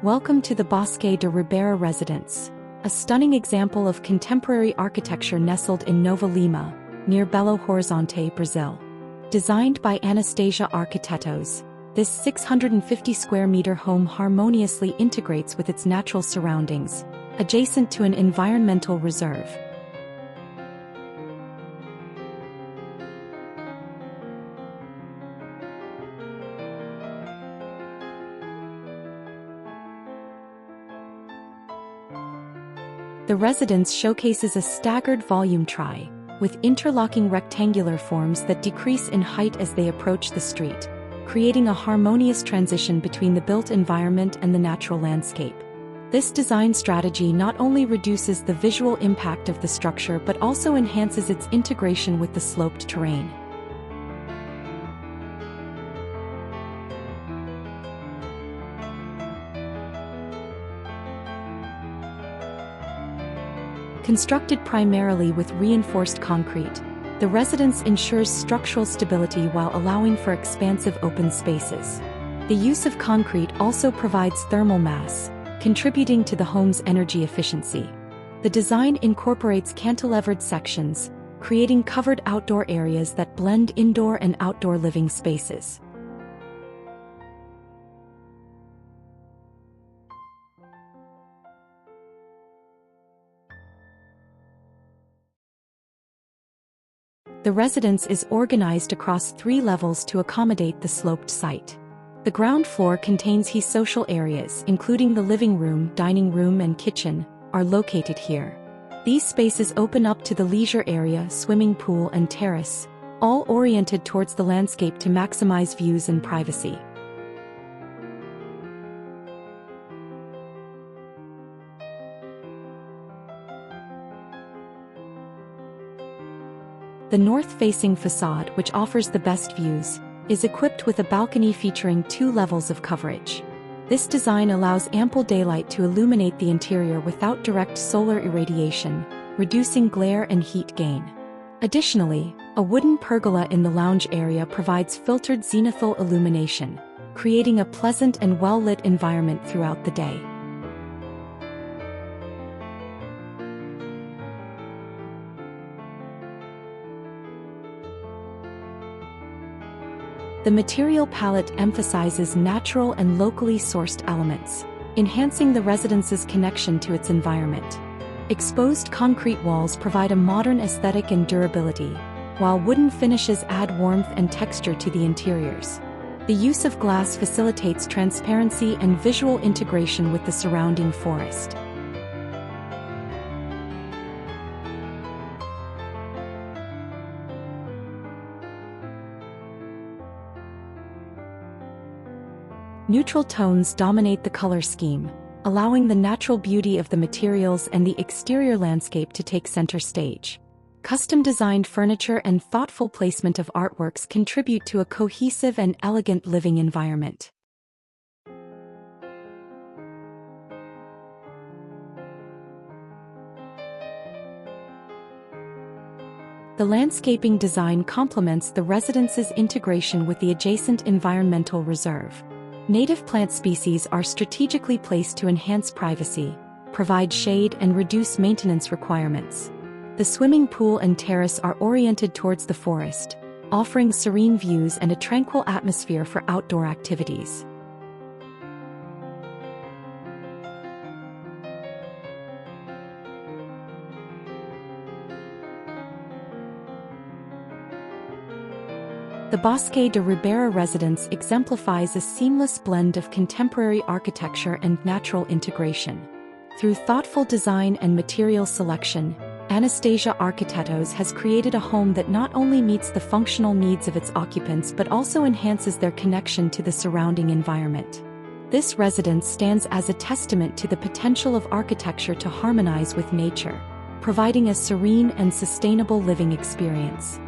Welcome to the Bosque de Ribeira Residence, a stunning example of contemporary architecture nestled in Nova Lima, near Belo Horizonte, Brazil. Designed by Anastasia Arquitetos, this 650 square meter home harmoniously integrates with its natural surroundings, adjacent to an environmental reserve. The residence showcases a staggered volume trie, with interlocking rectangular forms that decrease in height as they approach the street, creating a harmonious transition between the built environment and the natural landscape. This design strategy not only reduces the visual impact of the structure but also enhances its integration with the sloped terrain. Constructed primarily with reinforced concrete, the residence ensures structural stability while allowing for expansive open spaces. The use of concrete also provides thermal mass, contributing to the home's energy efficiency. The design incorporates cantilevered sections, creating covered outdoor areas that blend indoor and outdoor living spaces. The residence is organized across 3 levels to accommodate the sloped site. The ground floor contains social areas, including the living room, dining room, and kitchen, are located here. These spaces open up to the leisure area, swimming pool, and terrace, all oriented towards the landscape to maximize views and privacy. The north-facing facade, which offers the best views, is equipped with a balcony featuring 2 levels of coverage. This design allows ample daylight to illuminate the interior without direct solar irradiation, reducing glare and heat gain. Additionally, a wooden pergola in the lounge area provides filtered zenithal illumination, creating a pleasant and well-lit environment throughout the day. The material palette emphasizes natural and locally sourced elements, enhancing the residence's connection to its environment. Exposed concrete walls provide a modern aesthetic and durability, while wooden finishes add warmth and texture to the interiors. The use of glass facilitates transparency and visual integration with the surrounding forest. Neutral tones dominate the color scheme, allowing the natural beauty of the materials and the exterior landscape to take center stage. Custom-designed furniture and thoughtful placement of artworks contribute to a cohesive and elegant living environment. The landscaping design complements the residence's integration with the adjacent environmental reserve. Native plant species are strategically placed to enhance privacy, provide shade, and reduce maintenance requirements. The swimming pool and terrace are oriented towards the forest, offering serene views and a tranquil atmosphere for outdoor activities. The Bosque de Ribeira Residence exemplifies a seamless blend of contemporary architecture and natural integration. Through thoughtful design and material selection, Anastasia Arquitetos has created a home that not only meets the functional needs of its occupants but also enhances their connection to the surrounding environment. This residence stands as a testament to the potential of architecture to harmonize with nature, providing a serene and sustainable living experience.